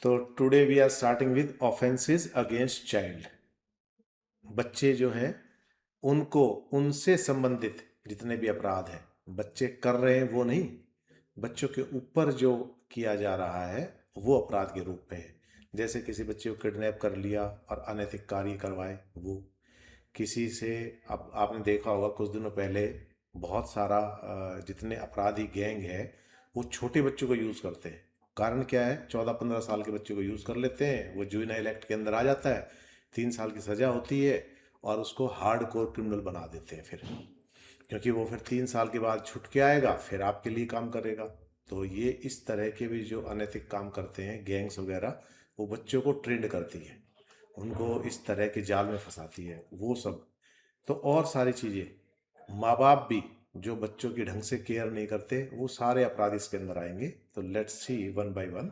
तो today we are starting with offences against child. बच्चे जो हैं उनको, उनसे संबंधित जितने भी अपराध हैं बच्चे कर रहे हैं वो नहीं, बच्चों के ऊपर जो किया जा रहा है वो अपराध के रूप में है। जैसे किसी बच्चे को किडनैप कर लिया और अनैतिक कार्य करवाए, वो किसी से, अब आपने देखा होगा कुछ दिनों पहले बहुत सारा जितने अपराधी गैंग है वो छोटे बच्चों को यूज़ करते हैं। कारण क्या है, 14-15 साल के बच्चे को यूज़ कर लेते हैं, वो जुवेनाइल एक्ट के अंदर आ जाता है, 3 साल की सज़ा होती है और उसको हार्ड कोर क्रिमिनल बना देते हैं फिर, क्योंकि वो फिर 3 साल के बाद छुट के आएगा, फिर आपके लिए काम करेगा। तो ये इस तरह के भी जो अनैतिक काम करते हैं गैंग्स वगैरह, वो बच्चों को ट्रेंड करती है, उनको इस तरह के जाल में फंसाती है वो सब। तो और सारी चीज़ें, माँ बाप भी जो बच्चों की ढंग से केयर नहीं करते, वो सारे अपराध इसके अंदर आएंगे। तो let's see one by one.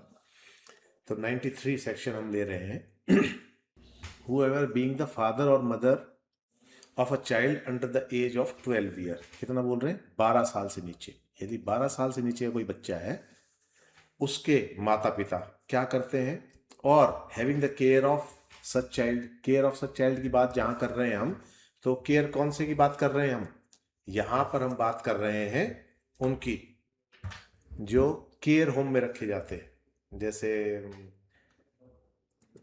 तो 93 सेक्शन हम ले रहे हैं। whoever being the father और mother of a child under the age of 12 year, कितना बोल रहे हैं, 12 साल से नीचे। यदि 12 साल से नीचे का कोई बच्चा है, उसके माता पिता क्या करते हैं, और having the care of such child, care of such child की बात जहां कर रहे हैं हम, तो केयर कौन से की बात कर रहे हैं हम, यहां पर हम बात कर रहे हैं उनकी जो केयर होम में रखे जाते हैं। जैसे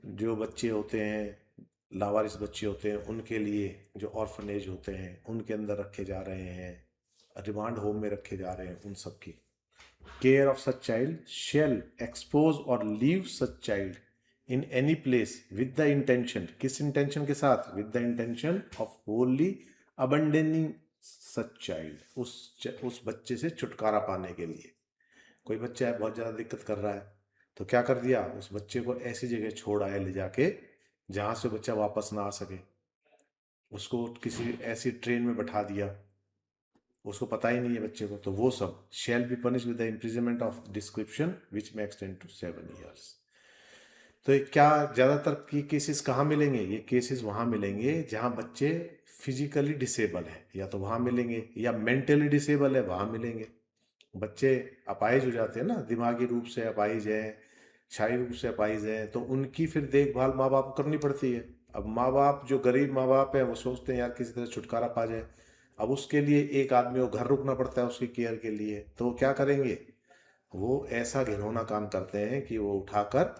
जो बच्चे होते हैं, लावारिस बच्चे होते हैं, उनके लिए जो ऑर्फनेज होते हैं उनके अंदर रखे जा रहे हैं, रिमांड होम में रखे जा रहे हैं, उन सब की care of such child shall expose or leave such child in any place with the intention, किस इंटेंशन के साथ, with the intention of wholly abandoning such child, उस बच्चे से छुटकारा पाने के लिए। कोई बच्चा है बहुत ज़्यादा दिक्कत कर रहा है, तो क्या कर दिया, उस बच्चे को ऐसी जगह छोड़ आया ले जाके जहाँ से बच्चा वापस ना आ सके, उसको किसी ऐसी ट्रेन में बैठा दिया, उसको पता ही नहीं है बच्चे को, तो वो सब shell be punish with the imprisonment of description विच में एक्सटेंड टू 7 ईयर्स। तो ये क्या, ज़्यादातर ये केसेस कहाँ मिलेंगे, ये केसेस वहाँ मिलेंगे जहाँ बच्चे फिजिकली डिसेबल हैं, या तो वहाँ मिलेंगे, या मेंटली डिसेबल है वहाँ मिलेंगे। बच्चे अपाहिज हो जाते हैं ना, दिमागी रूप से अपाहिज हैं, शारीरिक रूप से अपाहिज हैं, तो उनकी फिर देखभाल माँ बाप को करनी पड़ती है। अब माँ बाप, जो गरीब माँ बाप है, वो सोचते हैं यार किसी तरह छुटकारा पा जाए, अब उसके लिए एक आदमी को घर रुकना पड़ता है उसकी केयर के लिए, तो वो क्या करेंगे, वो ऐसा घिनौना काम करते हैं कि वो उठाकर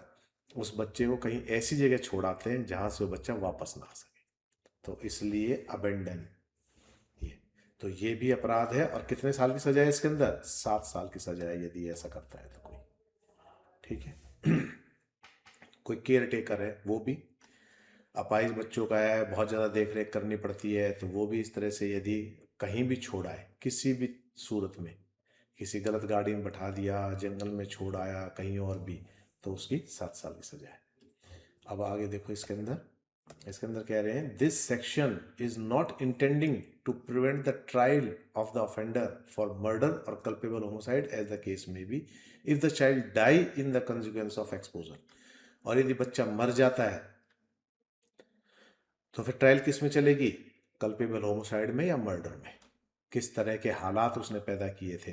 उस बच्चे को कहीं ऐसी जगह छोड़ाते हैं जहाँ से वो बच्चा वापस ना आ सके। तो इसलिए अबेंडन, ये, तो ये भी अपराध है। और कितने साल की सजा है इसके अंदर, 7 साल की सजा है यदि ऐसा करता है तो कोई, ठीक है। कोई केयर टेकर है, वो भी अपाहिज बच्चों का है, बहुत ज़्यादा देख रेख करनी पड़ती है, तो वो भी इस तरह से यदि कहीं भी छोड़ा है किसी भी सूरत में, किसी गलत गाड़ी में बैठा दिया, जंगल में छोड़ आया, कहीं और भी, तो उसकी 7 साल की सजा है। अब आगे देखो इसके अंदर कह रहे हैं, this section is not intending to prevent the trial of the offender for murder or culpable homicide as the case may be if the child die in the consequence of exposure. और यदि बच्चा मर जाता है तो फिर trial किस में चलेगी, कल्पेबल होमोसाइड में या मर्डर में, किस तरह के हालात उसने पैदा किए थे,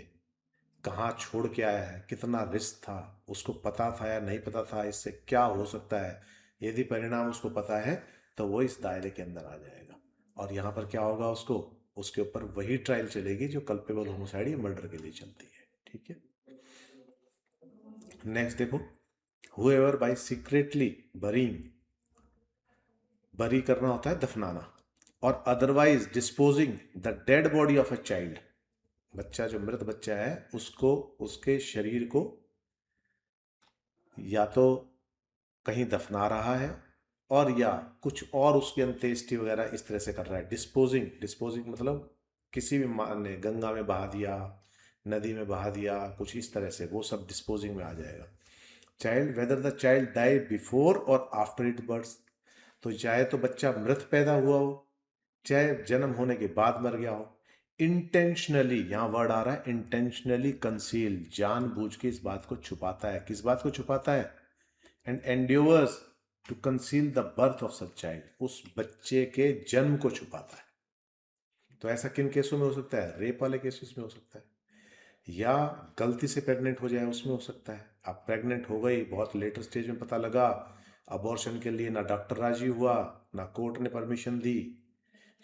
कहाँ छोड़ के आया है, कितना रिस्क था, उसको पता था या नहीं पता था, इससे क्या हो सकता है। यदि परिणाम उसको पता है तो वो इस दायरे के अंदर आ जाएगा, और यहाँ पर क्या होगा, उसको, उसके ऊपर वही ट्रायल चलेगी जो कल्पेबल होमोसाइड या मर्डर के लिए चलती है, ठीक है। नेक्स्ट देखो, हुएवर बाय सीक्रेटली बरीइंग, बरी करना होता है दफनाना, और otherwise disposing the dead body of a child, बच्चा जो मृत बच्चा है उसको, उसके शरीर को या तो कहीं दफना रहा है, और या कुछ और उसकी अंत्येष्टि वगैरह इस तरह से कर रहा है। डिस्पोजिंग, डिस्पोजिंग मतलब किसी भी ने गंगा में बहा दिया, नदी में बहा दिया, कुछ इस तरह से, वो सब डिस्पोजिंग में आ जाएगा। Child, whether the child die before और आफ्टर इट बर्थ, तो चाहे तो बच्चा मृत पैदा हुआ हो, चाहे जन्म होने के बाद मर गया हो, इंटेंशनली, यहां वर्ड आ रहा है इंटेंशनली कंसील, जानबूझ के इस बात को छुपाता है, किस बात को छुपाता है, and endeavours to conceal the birth of such child, उस बच्चे के जन्म को छुपाता है। तो ऐसा किन केसों में हो सकता है, रेप वाले केसेस में हो सकता है, या गलती से प्रेग्नेंट हो जाए, उसमें हो सकता है। आप प्रेग्नेंट हो गई, बहुत लेटर स्टेज में पता लगा, अबॉर्शन के लिए ना डॉक्टर राजी हुआ, ना कोर्ट ने परमिशन दी,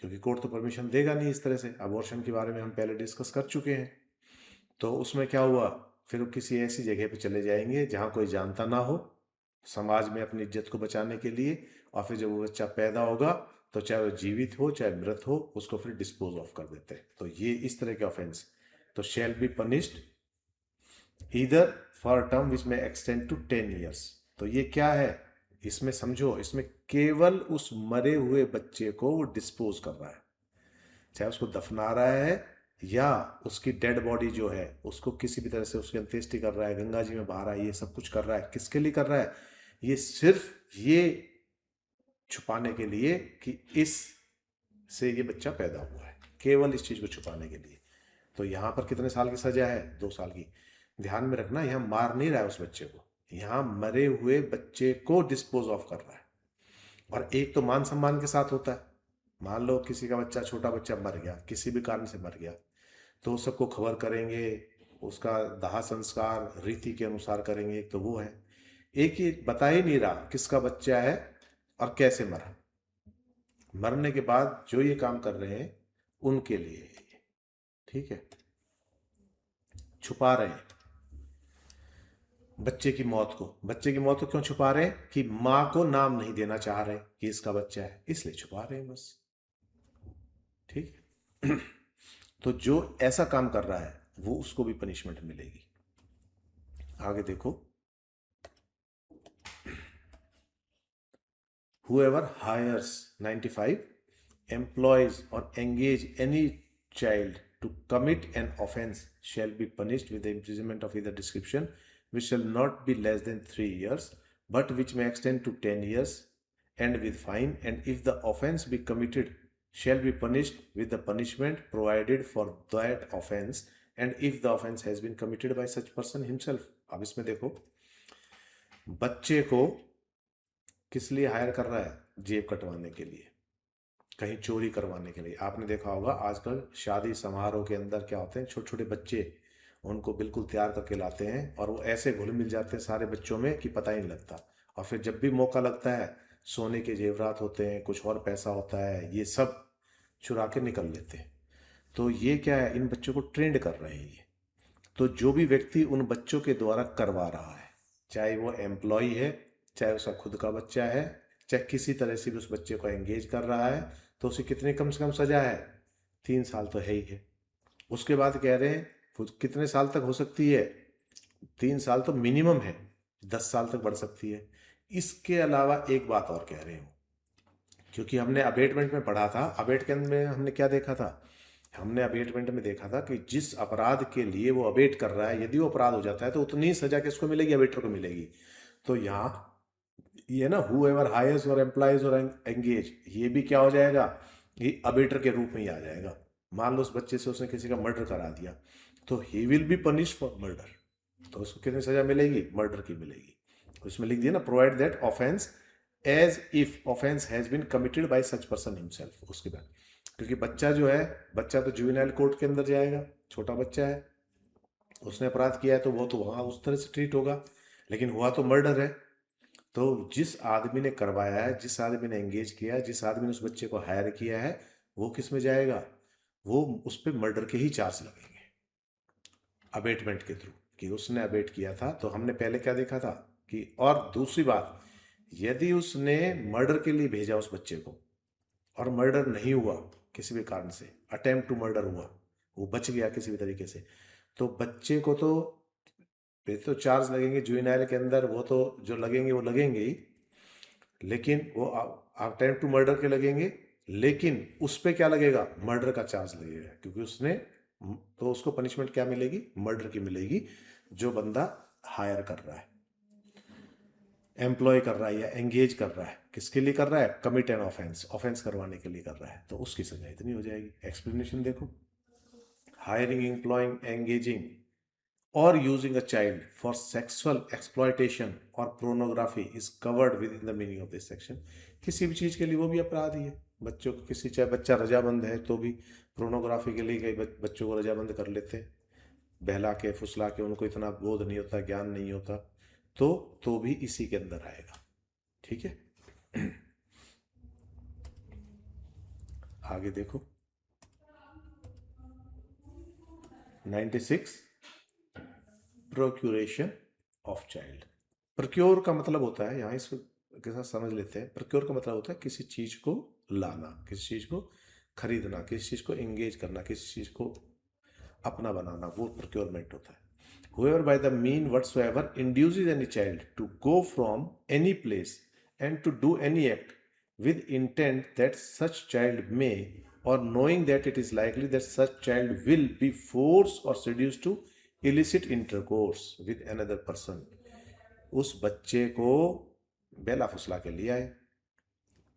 क्योंकि कोर्ट तो परमिशन देगा नहीं इस तरह से। अबॉर्शन के बारे में हम पहले डिस्कस कर चुके हैं। तो उसमें क्या हुआ, फिर वो किसी ऐसी जगह पे चले जाएंगे जहाँ कोई जानता ना हो, समाज में अपनी इज्जत को बचाने के लिए। और फिर जब वो बच्चा पैदा होगा तो चाहे वो जीवित हो चाहे मृत हो, उसको फिर डिस्पोज ऑफ कर देते हैं। तो ये इस तरह के ऑफेंस तो shall be punished either for term which में एक्सटेंड टू 10 years। तो ये क्या है, इसमें समझो, इसमें केवल उस मरे हुए बच्चे को वो डिस्पोज कर रहा है, चाहे उसको दफना रहा है या उसकी डेड बॉडी जो है उसको किसी भी तरह से उसकी अंत्येष्टि कर रहा है, गंगा जी में बहा रहा है, ये सब कुछ कर रहा है। किसके लिए कर रहा है, ये सिर्फ ये छुपाने के लिए कि इस से ये बच्चा पैदा हुआ है, केवल इस चीज को छुपाने के लिए। तो यहां पर कितने साल की सजा है, 2 साल की। ध्यान में रखना, यहां मार नहीं रहा है उस बच्चे को, यहां मरे हुए बच्चे को डिस्पोज ऑफ कर रहा है। और एक तो मान सम्मान के साथ होता है। मान लो किसी का बच्चा, छोटा बच्चा मर गया, किसी भी कारण से मर गया, तो सबको खबर करेंगे, उसका दाह संस्कार रीति के अनुसार करेंगे। तो वो है, एक ही बता ही नहीं रहा किसका बच्चा है और कैसे मरा। मरने के बाद जो ये काम कर रहे हैं उनके लिए है ये, ठीक है। छुपा रहे हैं बच्चे की मौत को। बच्चे की मौत को क्यों छुपा रहे हैं, कि मां को नाम नहीं देना चाह रहे कि इसका बच्चा है, इसलिए छुपा रहे हैं बस, ठीक है। तो जो ऐसा काम कर रहा है वो, उसको भी पनिशमेंट मिलेगी। आगे देखो, whoever hires 95 employs or engage any child to commit an offense shall be punished with the imprisonment of either description, which shall not be less than 3 years, but which may extend to 10 years, and with fine. And if the offense be committed, shall be punished with the punishment provided for that offense, and if the offense has been committed by such person himself। अब इसमें देखो, बच्चे को किस लिए higher कर रहा है, जेब कटवाने के लिए, कहीं चोरी करवाने के लिए। आपने देखा होगा आजकल शादी समारोह के अंदर क्या होते हैं, छोटे छोटे बच्चे, उनको बिल्कुल तैयार करके लाते हैं और वो ऐसे घुल मिल जाते हैं सारे बच्चों में कि पता ही नहीं लगता। और फिर जब भी मौका लगता है, सोने के जेवरात होते हैं, कुछ और पैसा होता है, ये सब चुरा के निकल लेते हैं। तो ये क्या है, इन बच्चों को ट्रेंड कर रहे हैं ये। तो जो भी व्यक्ति उन बच्चों के द्वारा करवा रहा है, चाहे वो एम्प्लॉय है, चाहे उसका खुद का बच्चा है, चाहे किसी तरह से भी उस बच्चे को एंगेज कर रहा है, तो उसे कितने कम से कम सजा है, 3 साल तो है ही है। उसके बाद कह रहे हैं वो कितने साल तक हो सकती है, 3 साल तो मिनिमम है, 10 साल तक बढ़ सकती है। इसके अलावा एक बात और कह रहे हो, क्योंकि हमने अबेटमेंट में पढ़ा था, अबेटमेंट में हमने क्या देखा था, हमने अबेटमेंट में देखा था कि जिस अपराध के लिए वो अबेट कर रहा है, यदि वो अपराध हो जाता है तो उतनी ही सजा किसको मिलेगी, अबेटर को मिलेगी। तो यहाँ ये ना, whoever hires और एम्प्लॉयज और एंगेज, ये भी क्या हो जाएगा, ये अबेटर के रूप में ही आ जाएगा। मान लो उस बच्चे से उसने किसी का मर्डर करा दिया, तो he will be punish for murder, तो उसको कितनी सजा मिलेगी, मर्डर की मिलेगी। उसमें लिख दिया ना, provide that offence as if offence has been committed by such person himself. उसके बाद, क्योंकि बच्चा जो है, बच्चा तो जुवेनाइल कोर्ट के अंदर जाएगा, छोटा बच्चा है, उसने अपराध किया है तो वो तो वहां उस तरह से ट्रीट होगा, लेकिन हुआ तो मर्डर है। तो जिस आदमी ने करवाया है, जिस आदमी ने एंगेज किया है, जिस आदमी ने उस बच्चे को हायर किया है, वो किस में जाएगा, वो उस पर मर्डर के ही चार्ज लगेंगे, अबेटमेंट के थ्रू, कि उसने अबेट किया था। तो हमने पहले क्या देखा था कि, और दूसरी बात, यदि उसने मर्डर के लिए भेजा उस बच्चे को और मर्डर नहीं हुआ, किसी भी कारण से अटेम्प्ट टू मर्डर हुआ, वो बच गया किसी भी तरीके से, तो बच्चे को तो फिर तो चार्ज लगेंगे जुवेनाइल के अंदर, वो तो जो लगेंगे वो लगेंगे ही, लेकिन वो अटेम्प्ट टू मर्डर के लगेंगे, लेकिन उस पर क्या लगेगा, मर्डर का चार्ज लगेगा, क्योंकि उसने, तो उसको पनिशमेंट क्या मिलेगी, मर्डर की मिलेगी, जो बंदा हायर कर रहा है, एम्प्लॉय कर रहा है या एंगेज कर रहा है, किसके लिए कर रहा है, कमिट एन ऑफेंस, ऑफेंस करवाने के लिए कर रहा है, तो उसकी सजा इतनी हो जाएगी। एक्सप्लेनेशन देखो, hiring, employing, engaging or using a child for sexual exploitation or pornography is covered within the meaning of this section। किसी भी चीज़ के लिए वो भी अपराध ही है। बच्चों को किसी, चाहे बच्चा रजामंद है तो भी प्रोनोग्राफी के लिए कई बच्चों को रजामंद कर लेते हैं, बहला के फुसला के, उनको इतना बोध नहीं होता, ज्ञान नहीं होता, तो भी इसी के अंदर आएगा। ठीक है। आगे देखो 96 प्रोक्यूरेशन ऑफ चाइल्ड। प्रोक्योर का मतलब होता है, यहाँ इसके साथ समझ लेते हैं, प्रोक्योर का मतलब होता है किसी चीज को लाना, किसी चीज को खरीदना, किसी चीज को एंगेज करना, किसी चीज को अपना बनाना, वो प्रोक्योरमेंट होता है। Whoever by the mean whatsoever induces any child to go from any place and to do any act with intent that such child may, or knowing that it is likely that such child will be forced or seduced to illicit intercourse with another person, उस बच्चे को बेला फुसला के लिए आए,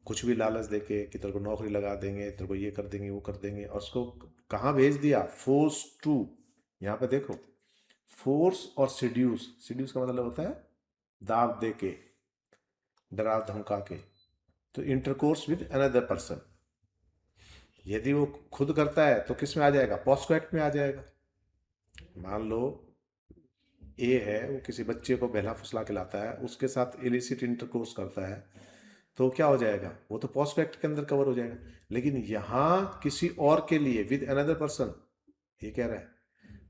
कुछ भी लालच देके कि तेरे को नौकरी लगा देंगे, तेरे को ये कर देंगे, वो कर देंगे, और उसको कहाँ भेज दिया? Force to. यहाँ पे देखो, फोर्स और सिड्यूस, सिड्यूस का मतलब होता है दाब दे के, डरा धमका के। तो इंटरकोर्स विद अनदर पर्सन, यदि वो खुद करता है तो किस में आ जाएगा? पॉस्को एक्ट में आ जाएगा। मान लो ए है, वो किसी बच्चे को बहला फुसला के लाता है, उसके साथ इलिसिट इंटरकोर्स करता है, तो क्या हो जाएगा? वो तो पॉस्को एक्ट के अंदर कवर हो जाएगा। लेकिन यहाँ किसी और के लिए, विद अनदर पर्सन, ये कह रहा है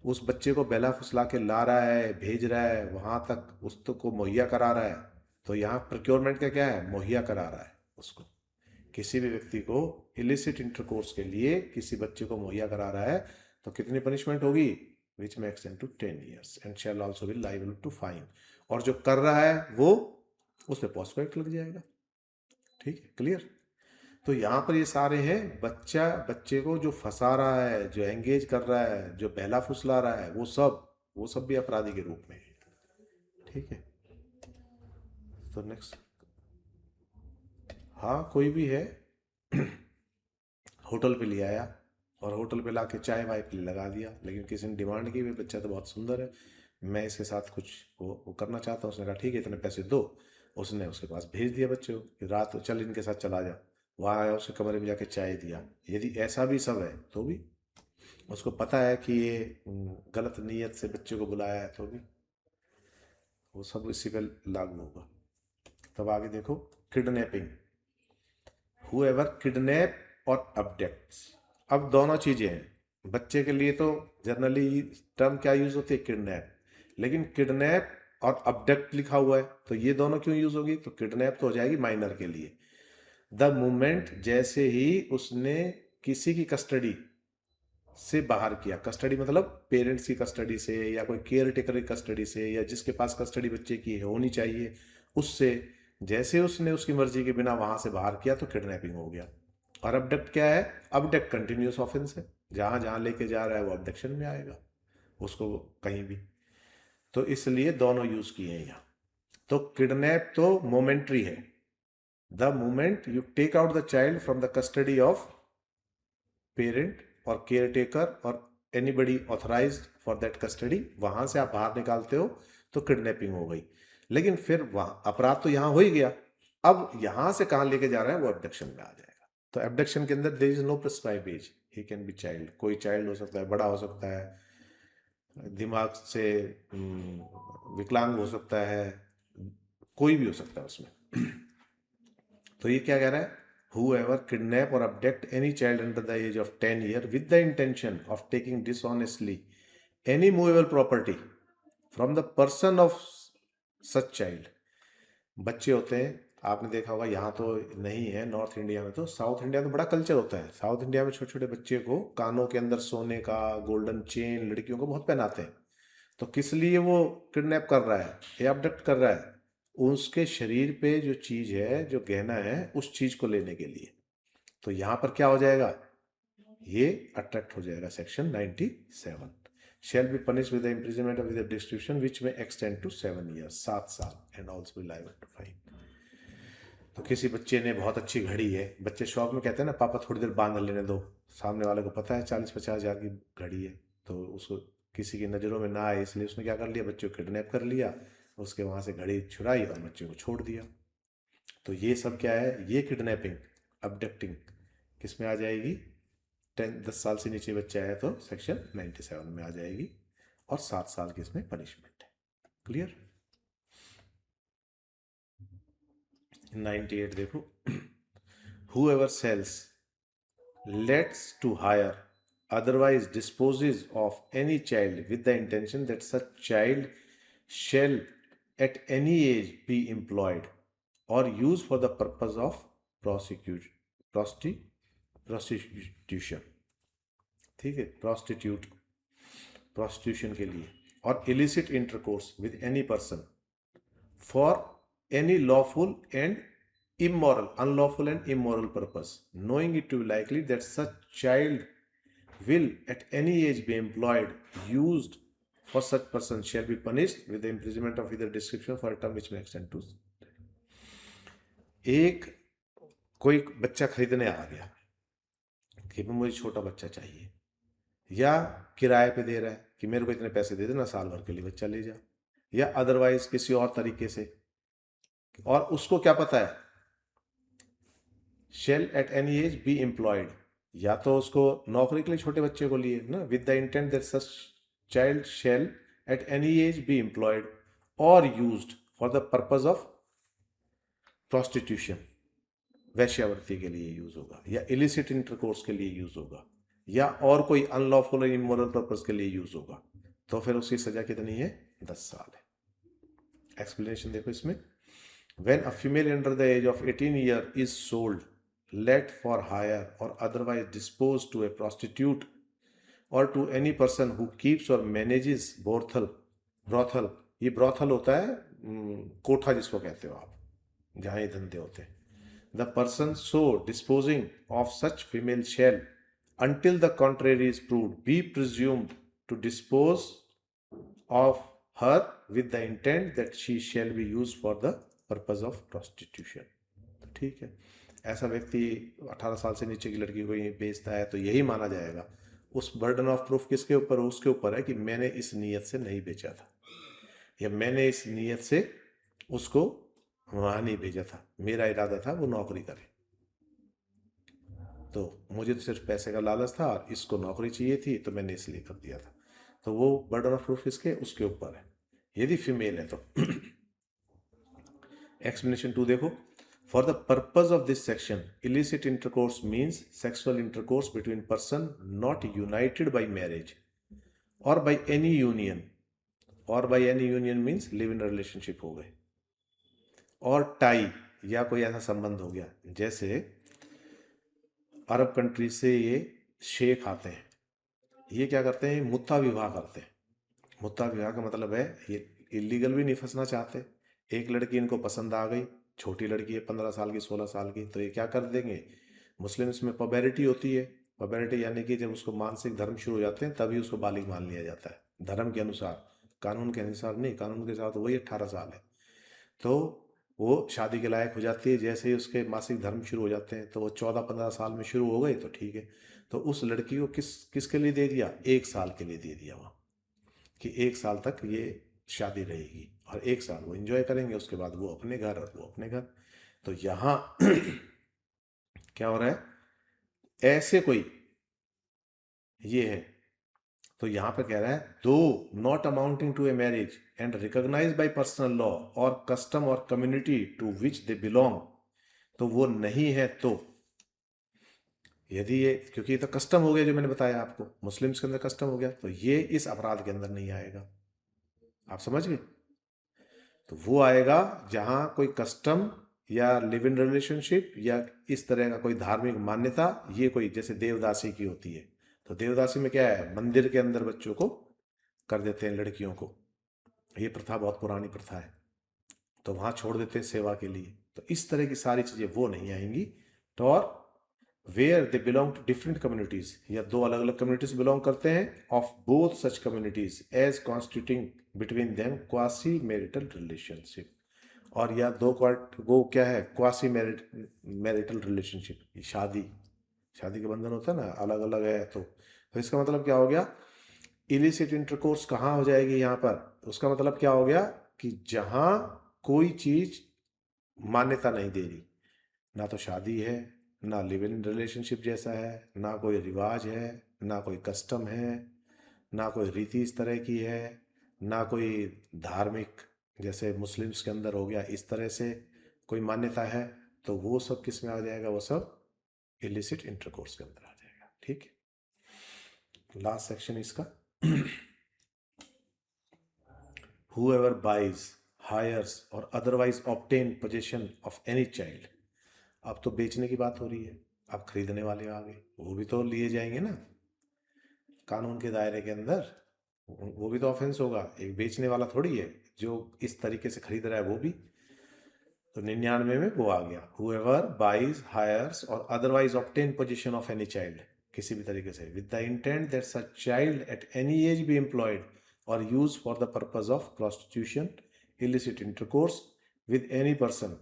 उस बच्चे को बहला फुसला के ला रहा है, भेज रहा है, वहां तक उसको मुहैया करा रहा है। तो यहाँ प्रोक्योरमेंट का क्या है? मुहैया करा रहा है उसको, किसी भी व्यक्ति को इलिसिट इंटरकोर्स के लिए किसी बच्चे को मुहैया करा रहा है, तो कितनी पनिशमेंट होगी? विच में extend to 10 years and shall also be liable to fine. और जो कर रहा है वो, उस पर पॉस्को एक्ट लग जाएगा। ठीक है, क्लियर? तो यहाँ पर ये सारे हैं, बच्चे को जो फंसा रहा है, जो एंगेज कर रहा है, जो बहला फुसला रहा है, वो सब भी अपराधी के रूप में है। ठीक है, तो नेक्स्ट, हाँ कोई भी है होटल पे ले आया और होटल पे लाके चाय वाय पे लगा दिया, लेकिन किसी ने डिमांड की, भाई बच्चा तो बहुत सुंदर है, मैं इसके साथ कुछ वो करना चाहता हूँ। उसने कहा ठीक है, इतने पैसे दो। उसने उसके पास भेज दिया बच्चे को कि रात को चल इनके साथ चला जा। वहाँ आया, उसके कमरे में जाके चाय दिया। यदि ऐसा भी सब है तो भी उसको पता है कि ये गलत नीयत से बच्चे को बुलाया है, तो भी वो सब इसी पे लागू होगा। तब आगे देखो, किडनैपिंग। whoever किडनैप और abducts, अब दोनों चीजें हैं। बच्चे के लिए तो जनरली टर्म क्या यूज होती है? किडनैप। लेकिन किडनैप और अबडक्ट लिखा हुआ है, तो ये दोनों क्यों यूज होगी? तो किडनैप तो हो जाएगी माइनर के लिए। द मोमेंट, जैसे ही उसने किसी की कस्टडी से बाहर किया, कस्टडी मतलब पेरेंट्स की कस्टडी से, या कोई केयर टेकर की कस्टडी से, या जिसके पास कस्टडी बच्चे की होनी चाहिए उससे, जैसे उसने उसकी मर्जी के बिना वहां से बाहर किया, तो किडनैपिंग हो गया। और अबडक्ट क्या है? अबडक्ट कंटिन्यूस ऑफेंस है, जहां जहां लेके जा रहा है वो अबडक्शन में आएगा, उसको कहीं भी। तो इसलिए दोनों यूज किए हैं यहाँ। तो किडनैप तो मोमेंट्री है, the moment you take out the child from the custody of parent और केयर टेकर और anybody authorised for that custody, वहां से आप बाहर निकालते हो तो किडनैपिंग हो गई। लेकिन फिर वहां अपराध तो यहां हो ही गया, अब यहां से कहां लेके जा रहा है वो अबडक्शन में आ जाएगा। तो अबडक्शन के अंदर there is no prescribed age, he can be child, कोई चाइल्ड हो सकता है, बड़ा हो सकता है, दिमाग से विकलांग हो सकता है, कोई भी हो सकता है उसमें। तो ये क्या कह रहा है? Whoever kidnap or abduct any child under the age of 10 years with the intention of taking dishonestly any movable property from the person of such child। बच्चे होते हैं, आपने देखा होगा, यहाँ तो नहीं है नॉर्थ इंडिया में, तो साउथ इंडिया में बड़ा कल्चर होता है। साउथ इंडिया में छोटे छोटे बच्चे को कानों के अंदर सोने का गोल्डन चेन लड़कियों को बहुत पहनाते हैं। तो किस लिए वो किडनैप कर रहा है या अबडक्ट कर रहा है? उसके शरीर पे जो चीज है, जो गहना है, उस चीज को लेने के लिए। तो यहां पर क्या हो जाएगा? ये अट्रैक्ट हो जाएगा section 97। Shall be punish with the imprisonment with the distribution which में एक्सटेंड टू 7 years, 7 साल, and also be liable to fine. तो किसी बच्चे ने बहुत अच्छी घड़ी है, बच्चे शौक में कहते हैं ना, पापा थोड़ी देर बांध लेने दो, सामने वाले को पता है 40-50 हजार की घड़ी है, तो उसको किसी की नज़रों में ना आए इसलिए उसने क्या कर लिया? बच्चे को किडनैप कर लिया, उसके वहां से घड़ी छुड़ाई और बच्चे को छोड़ दिया। तो ये सब क्या है? ये किडनैपिंग, अबडक्टिंग किस में आ जाएगी? 10 साल से नीचे बच्चा है तो सेक्शन 97 में आ जाएगी। और 7 साल की इसमें पनिशमेंट है। क्लियर? 98 देखो, whoever sells, lets to hire, otherwise disposes of any child with the intention that such child shall at any age be employed or used for the purpose of prostitution, ठीक है, prostitution के लिए, और illicit intercourse with any person for any unlawful and immoral purpose, knowing it to be likely that such child will at any age be employed, used for such person, shall be punished with the imprisonment of either description for a term which may extend to. एक कोई बच्चा खरीदने आ गया कि मुझे छोटा बच्चा चाहिए, या किराए पे दे रहा है कि मेरे को इतने पैसे दे देना, साल भर के लिए बच्चा ले जा, या अदरवाइज किसी और तरीके से, और उसको क्या पता है, shall at any age be employed, या तो उसको नौकरी के लिए छोटे बच्चे को लिए ना, with the intent that such child shall at any age be employed or used for the purpose of prostitution, वैश्यावृत्ति के लिए यूज होगा, या इलिसिट इंटरकोर्स के लिए यूज होगा, या और कोई अनलॉफुल और इमोरल पर्पज के लिए यूज होगा, तो फिर उसकी सजा कितनी है, 10 साल है। एक्सप्लेनेशन देखो इसमें, when a female under the age of 18 years is sold, let for hire or otherwise disposed to a prostitute or to any person who keeps or manages brothel, ये brothel होता है कोठा जिसको कहते हो आप, जहाँ ये धंधे होते हैं, the person so disposing of such female shall, until the contrary is proved, be presumed to dispose of her with the intent that she shall be used for the purpose of prostitution. तो ठीक है, ऐसा व्यक्ति 18 साल से नीचे की लड़की को ये बेचता है तो यही माना जाएगा, उस बर्डन ऑफ प्रूफ किसके ऊपर, उसके ऊपर है कि मैंने इस नीयत से नहीं बेचा था, या मैंने इस नीयत से उसको वहाँ नहीं भेजा था, मेरा इरादा था वो नौकरी करे, तो मुझे तो सिर्फ पैसे का लालच था और इसको नौकरी चाहिए थी तो मैंने इसलिए कर दिया था, तो वो बर्डन ऑफ प्रूफ किसके, उसके ऊपर है, यदि फीमेल है तो। एक्सप्लेनेशन 2 देखो, for the purpose of this section illicit intercourse means sexual intercourse between person not United bye marriage और बाय एनी यूनियन, और by any union means live in relationship हो गए, और टाई या कोई ऐसा संबंध हो गया, जैसे अरब कंट्री से ये शेख आते हैं, ये क्या करते हैं, मुत्ता विवाह करते हैं। मुत्ता विवाह का मतलब है ये इलीगल भी नहीं फंसना चाहते, एक लड़की इनको पसंद आ गई, छोटी लड़की है 15 साल की 16 साल की, तो ये क्या कर देंगे, मुस्लिम्स में पबेरिटी होती है, पबेरिटी यानी कि जब उसको मानसिक धर्म शुरू हो जाते हैं तभी उसको बालिग मान लिया जाता है, धर्म के अनुसार, कानून के अनुसार नहीं, कानून के साथ वही 18 साल है, तो वो शादी के लायक हो जाती है, जैसे ही उसके मासिक धर्म शुरू हो जाते हैं, तो वो 14-15 साल में शुरू हो गई तो ठीक है, तो उस लड़की को किसके लिए दे दिया, 1 साल के लिए दे दिया वहाँ, कि 1 साल तक ये शादी रहेगी और 1 साल वो एंजॉय करेंगे, उसके बाद वो अपने घर और वो अपने घर। तो यहाँ क्या हो रहा है, ऐसे कोई ये है, तो यहाँ पे कह रहा है, though not amounting to a marriage and recognise by personal law और कस्टम और community to which they belong, तो वो नहीं है, तो यदि ये, क्योंकि ये तो कस्टम हो गया जो मैंने बताया आपको, मुस्लिम्स के अंदर कस्टम हो गया, तो ये इस अपराध के अंदर नहीं आएगा, आप समझ गए, तो वो आएगा जहां कोई कस्टम या लिव इन रिलेशनशिप या इस तरह का कोई धार्मिक मान्यता, ये कोई जैसे देवदासी की होती है, तो देवदासी में क्या है, मंदिर के अंदर बच्चों को कर देते हैं, लड़कियों को, ये प्रथा बहुत पुरानी प्रथा है, तो वहां छोड़ देते हैं सेवा के लिए, तो इस तरह की सारी चीजें वो नहीं आएंगी, तो और where they belong to different communities, या 2 अलग अलग कम्युनिटीज बिलोंग करते हैं, of both such communities as constituting between them quasi marital relationship, और या वो क्या है, क्वासी मैरिटल रिलेशनशिप, शादी के बंधन होता है ना, अलग अलग है, तो इसका मतलब क्या हो गया, इलिसिट इंटरकोर्स कहाँ हो जाएगी यहाँ पर, उसका मतलब क्या हो गया कि जहाँ कोई चीज मान्यता नहीं दे रही, ना तो शादी है, ना लिव इन रिलेशनशिप जैसा है, ना कोई रिवाज है, ना कोई कस्टम है, ना कोई रीति इस तरह की है, ना कोई धार्मिक जैसे मुस्लिम्स के अंदर हो गया इस तरह से कोई मान्यता है, तो वो सब किस में आ जाएगा, वो सब इलिसिट इंटरकोर्स के अंदर आ जाएगा। ठीक है, लास्ट सेक्शन इसका whoever buys, hires or otherwise obtain possession of any child। अब तो बेचने की बात हो रही है, अब खरीदने वाले आ गए, वो भी तो लिए जाएंगे ना कानून के दायरे के अंदर, वो भी तो ऑफेंस होगा। एक बेचने वाला थोड़ी है जो इस तरीके से खरीद रहा है, वो भी तो 99 में वो आ गया, whoever buys, hires or otherwise obtain possession of any child, किसी भी तरीके से, with the intent that such child at any age be employed or used for the purpose of prostitution, illicit intercourse with any person,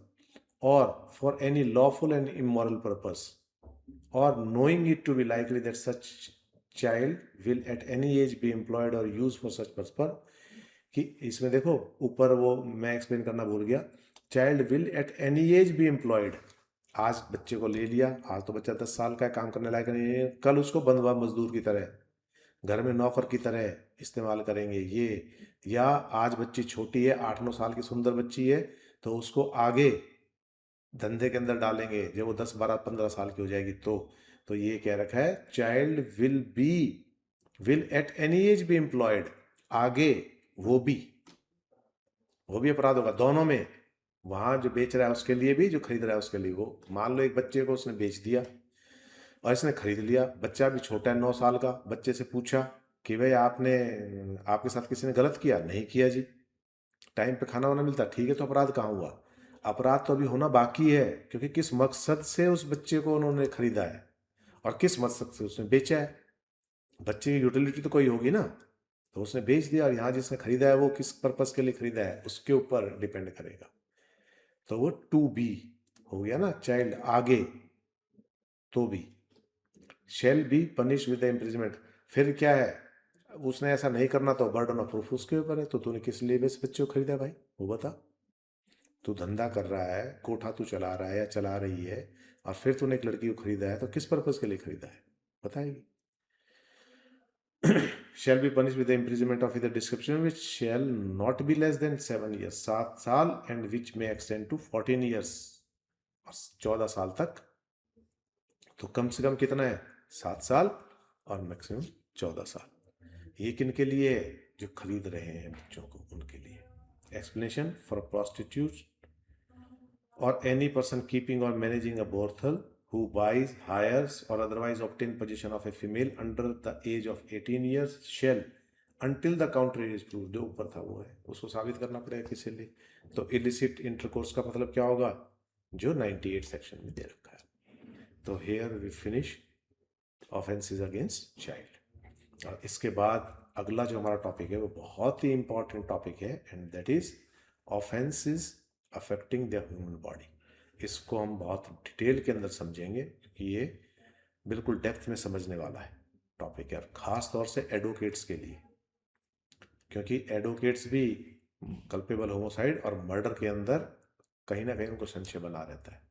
or for any lawful and immoral purpose, or knowing it to be likely that such child will at any age be employed or used for such purpose। कि इसमें देखो ऊपर वो मैं explain करना भूल गया, child will eight any age be employed. आज बच्चे को ले लिया, आज तो बच्चा 10 साल का है, काम करने लायक नहीं है, कल उसको बंधुआ मजदूर की तरह, घर में नौकर की तरह इस्तेमाल करेंगे ये। या आज बच्ची छोटी है, 8-9 साल की सुंदर बच्ची है, तो उसको आगे धंधे के अंदर डालेंगे जब वो 10-12-15 साल की हो जाएगी तो ये कह रखा है child will eight any age be employed, आगे वो भी अपराध होगा दोनों में, वहां जो बेच रहा है उसके लिए भी, जो खरीद रहा है उसके लिए। वो मान लो एक बच्चे को उसने बेच दिया और इसने खरीद लिया, बच्चा भी छोटा है 9 साल का, बच्चे से पूछा कि भाई आपके साथ किसी ने गलत किया? नहीं किया जी। टाइम पे खाना वाना मिलता? ठीक है, तो अपराध कहाँ हुआ? अपराध तो अभी होना बाकी है, क्योंकि किस मकसद से उस बच्चे को उन्होंने खरीदा है और किस मकसद से उसने बेचा है। बच्चे की यूटिलिटी तो कोई होगी ना, तो उसने बेच दिया, और यहाँ जिसने खरीदा है वो किस पर्पस के लिए खरीदा है उसके ऊपर डिपेंड करेगा। तो वो टू बी हो गया ना, चाइल्ड आगे तो भी, shell be punish with imprisonment. फिर क्या है, उसने ऐसा नहीं करना तो बर्डन ऑफ प्रूफ उसके ऊपर है। तो तूने किस लिए इस बच्चे को खरीदा भाई, वो बता। तू धंधा कर रहा है, कोठा तू चला रहा है या चला रही है, और फिर तूने एक लड़की को खरीदा है, तो किस पर्पस के लिए खरीदा है बताएगी। shall be punished with the imprisonment of either description which shall not be less than 7 years, 7 साल, and which may extend to 14 years, 14 साल तक। तो कम से कम कितना है, 7 साल, और मैक्सिमम 14 साल। ये किन के लिए, जो खरीद रहे हैं बच्चों को, उनके लिए। Explanation, for prostitutes or any person keeping or managing a brothel who buys, hires or otherwise obtain possession of a female under the age of 18 years shall until the contrary is proved। जो ऊपर था वो है, उसको साबित करना पड़ेगा किसी लिए। तो illicit intercourse का मतलब क्या होगा, जो 98 सेक्शन में दे रखा है। तो here we finish offenses against child। और इसके बाद अगला जो हमारा टॉपिक है वो बहुत ही इंपॉर्टेंट टॉपिक है, and that is offences affecting the human body. इसको हम बहुत डिटेल के अंदर समझेंगे, क्योंकि ये बिल्कुल डेप्थ में समझने वाला है टॉपिक है, और ख़ास तौर से एडवोकेट्स के लिए, क्योंकि एडवोकेट्स भी कल्पेबल होमोसाइड और मर्डर के अंदर कहीं ना कहीं उनको संशय बना रहता है,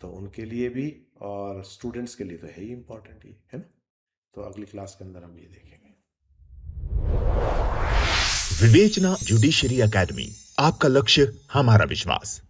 तो उनके लिए भी, और स्टूडेंट्स के लिए तो है ही इम्पॉर्टेंट ही है ना। तो अगली क्लास के अंदर हम ये देखेंगे। विवेचना जुडिशरी एकेडमी, आपका लक्ष्य हमारा विश्वास।